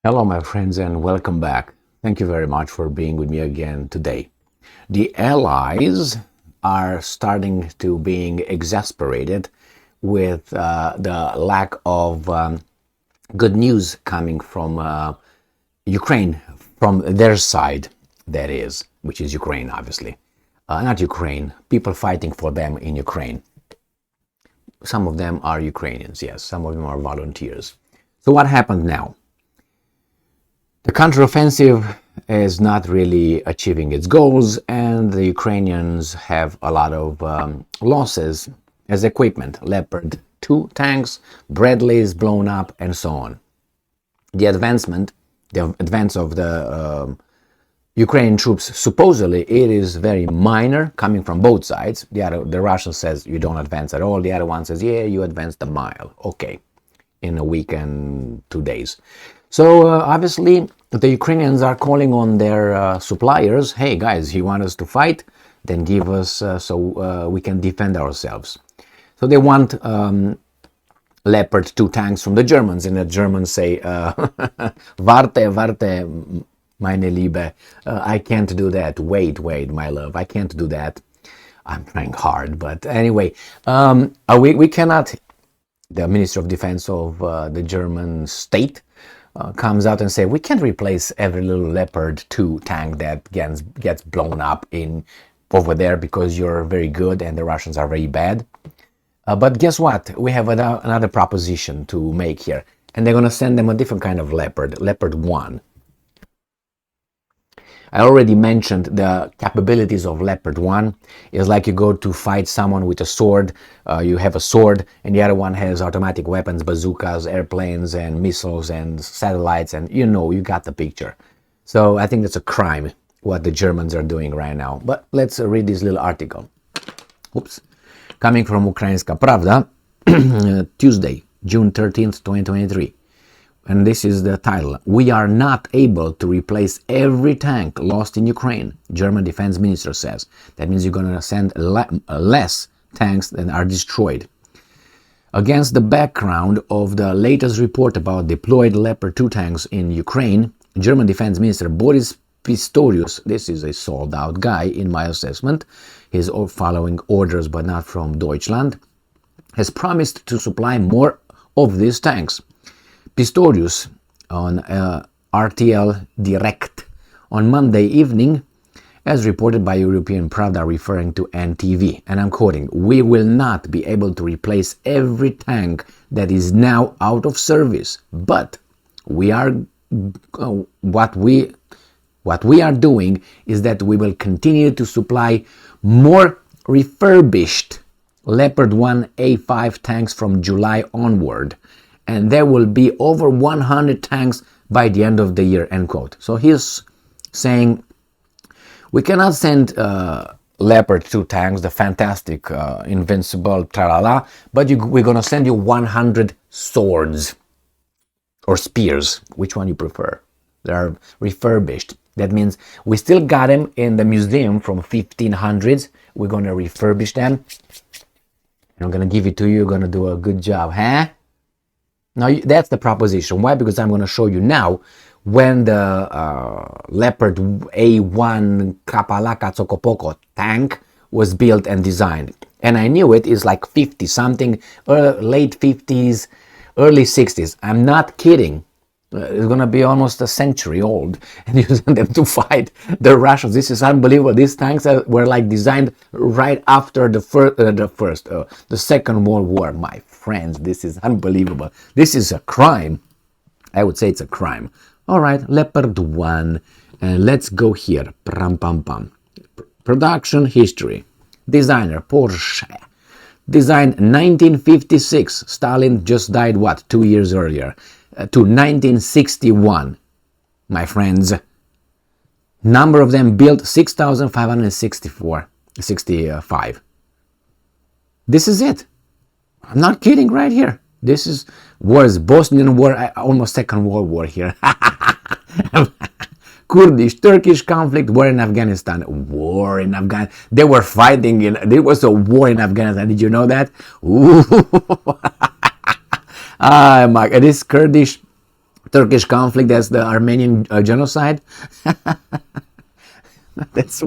Hello, my friends, and welcome back. Thank you very much for being with me again today. The Allies are starting to being exasperated with the lack of good news coming from Ukraine, from their side, that is, which is Ukraine, obviously. Not Ukraine, people fighting for them in Ukraine. Some of them are Ukrainians, yes, some of them are volunteers. So what happened now? The counteroffensive is not really achieving its goals, and the Ukrainians have a lot of losses as equipment. Leopard 2 tanks, Bradleys blown up, and so on. The advance of the Ukrainian troops, supposedly it is very minor, coming from both sides. The Russian says you don't advance at all. The other one says, yeah, you advanced a mile. Okay, in a week and 2 days. So obviously the Ukrainians are calling on their suppliers, hey guys, you want us to fight? Then give us so we can defend ourselves. So they want Leopard 2 tanks from the Germans, and the Germans say, warte, meine Liebe, I can't do that. Wait, my love, I can't do that. I'm trying hard, but anyway, we cannot. The Minister of Defense of the German state comes out and say, we can't replace every little Leopard 2 tank that gets blown up in over there because you're very good and the Russians are very bad. But guess what? We have another proposition to make here. And they're going to send them a different kind of Leopard, Leopard 1. I already mentioned the capabilities of Leopard 1. It's like you go to fight someone with a sword, you have a sword, and the other one has automatic weapons, bazookas, airplanes, and missiles, and satellites, and you got the picture. So I think that's a crime, what the Germans are doing right now. But let's read this little article. Oops. Coming from Ukrainska Pravda, Tuesday, June 13th, 2023. And this is the title. We are not able to replace every tank lost in Ukraine, German defense minister says. That means you're going to send less tanks than are destroyed. Against the background of the latest report about deployed Leopard 2 tanks in Ukraine, German defense minister Boris Pistorius, this is a sold-out guy in my assessment, he's following orders but not from Deutschland, has promised to supply more of these tanks. Pistorius on RTL Direct on Monday evening, as reported by European Pravda referring to NTV, and I'm quoting, we will not be able to replace every tank that is now out of service, but we are what we are doing is that we will continue to supply more refurbished Leopard 1 A5 tanks from July onward, and there will be over 100 tanks by the end of the year, end quote. So he's saying, we cannot send Leopard 2 tanks, the fantastic, invincible, tralala, but we're going to send you 100 swords or spears, which one you prefer. They are refurbished. That means we still got them in the museum from 1500s. We're going to refurbish them. And I'm going to give it to you. You're going to do a good job, huh? Now, that's the proposition. Why? Because I'm going to show you now when the Leopard A1 Kapalaka Tsokopoko tank was built and designed. And I knew it is like 50-something, late 50s, early 60s. I'm not kidding. It's going to be almost a century old, and using them to fight the Russians. This is unbelievable. These tanks were like designed right after the Second World War. My friends, this is unbelievable. This is a crime. I would say it's a crime. All right, Leopard 1, and let's go here. Production history. Designer Porsche. Designed 1956. Stalin just died, 2 years earlier. To 1961, my friends. Number of them built 6,565. This is it. I'm not kidding right here. This is wars, Bosnian War, almost Second World War here. Kurdish-Turkish conflict, war in Afghanistan. They were fighting, there was a war in Afghanistan. Did you know that? Ooh. This Kurdish Turkish conflict, that's the Armenian genocide. That's,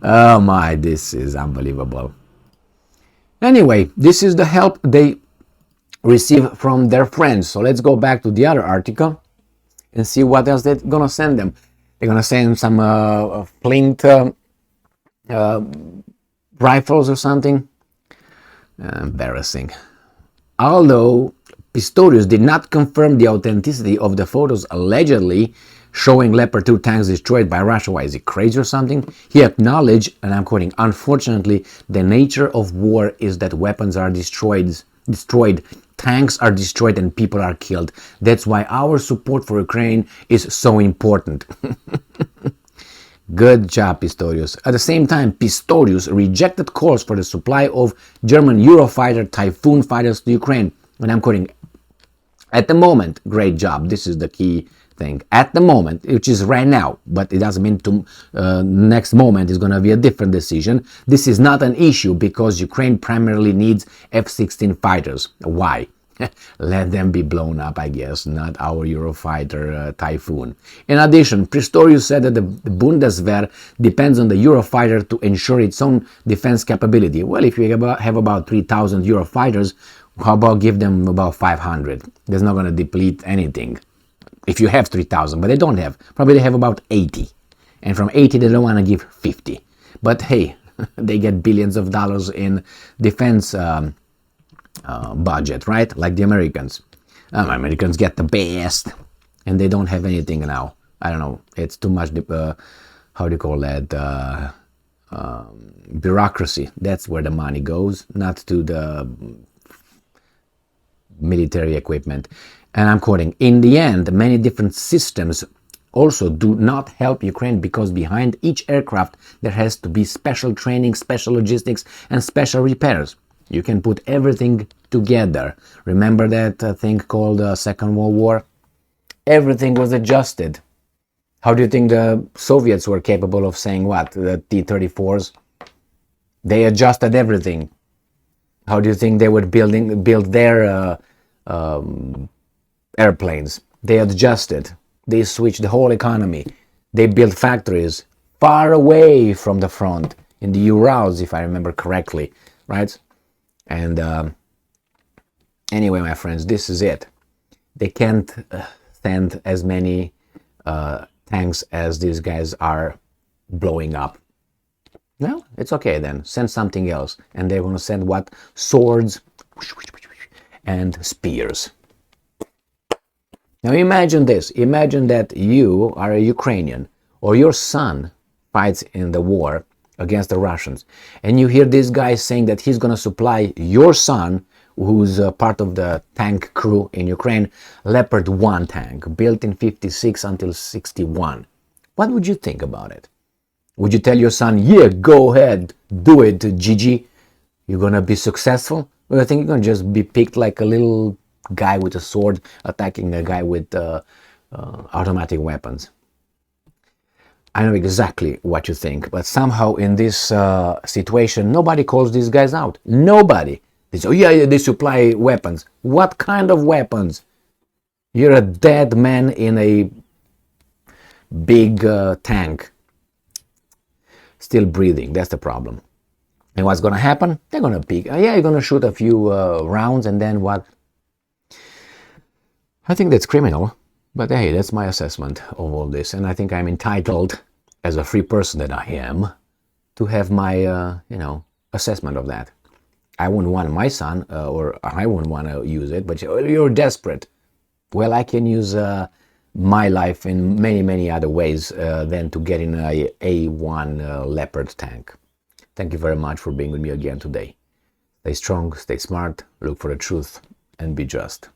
oh my, this is unbelievable. Anyway, this is the help they receive from their friends. So let's go back to the other article and see what else they're gonna send them. They're gonna send some flint rifles or something. Embarrassing. Although Pistorius did not confirm the authenticity of the photos allegedly showing Leopard 2 tanks destroyed by Russia. Why, is he crazy or something? He acknowledged, and I'm quoting, "Unfortunately, the nature of war is that weapons are destroyed, tanks are destroyed, and people are killed. That's why our support for Ukraine is so important." Good job, Pistorius. At the same time, Pistorius rejected calls for the supply of German Eurofighter Typhoon fighters to Ukraine. And I'm quoting, "At the moment," great job, this is the key thing, "at the moment," which is right now, but it doesn't mean to next moment is going to be a different decision. "This is not an issue because Ukraine primarily needs F-16 fighters." Why? Let them be blown up, I guess, not our Eurofighter Typhoon. In addition, Pistorius said that the Bundeswehr depends on the Eurofighter to ensure its own defense capability. Well, if you have about 3,000 Eurofighters, how about give them about 500? That's not going to deplete anything. If you have 3,000, but they don't have. Probably they have about 80. And from 80, they don't want to give 50. But hey, they get billions of dollars in defense budget, right? Like the Americans. Americans get the best, and they don't have anything now. I don't know. It's too much, how do you call that? Bureaucracy. That's where the money goes, not to the military equipment. And I'm quoting, "In the end, many different systems also do not help Ukraine because behind each aircraft there has to be special training, special logistics, and special repairs. You can put everything together." Remember that thing called Second World War? Everything was adjusted. How do you think the Soviets were capable of saying what? The T-34s? They adjusted everything. How do you think they would build their airplanes? They adjusted. They switched the whole economy. They built factories far away from the front, in the Urals, if I remember correctly, right? And anyway, my friends, this is it. They can't send as many tanks as these guys are blowing up. Well, it's okay then. Send something else. And they're going to send what? Swords and spears. Now imagine this. Imagine that you are a Ukrainian, or your son fights in the war against the Russians, and you hear this guy saying that he's going to supply your son, who's part of the tank crew in Ukraine, Leopard 1 tank, built in 56 until 61. What would you think about it? Would you tell your son, "Yeah, go ahead, do it, Gigi, you're going to be successful"? Or you think you're going to just be picked like a little guy with a sword attacking a guy with automatic weapons? I know exactly what you think, but somehow in this situation, nobody calls these guys out. Nobody. They say, "Oh yeah, they supply weapons." What kind of weapons? You're a dead man in a big tank, still breathing. That's the problem. And what's going to happen? They're going to pick. Yeah, you're going to shoot a few rounds, and then what? I think that's criminal. But hey, that's my assessment of all this, and I think I'm entitled, as a free person that I am, to have my, assessment of that. I wouldn't want my son, or I wouldn't want to use it, but you're desperate. Well, I can use my life in many, many other ways than to get in a A1 Leopard tank. Thank you very much for being with me again today. Stay strong, stay smart, look for the truth, and be just.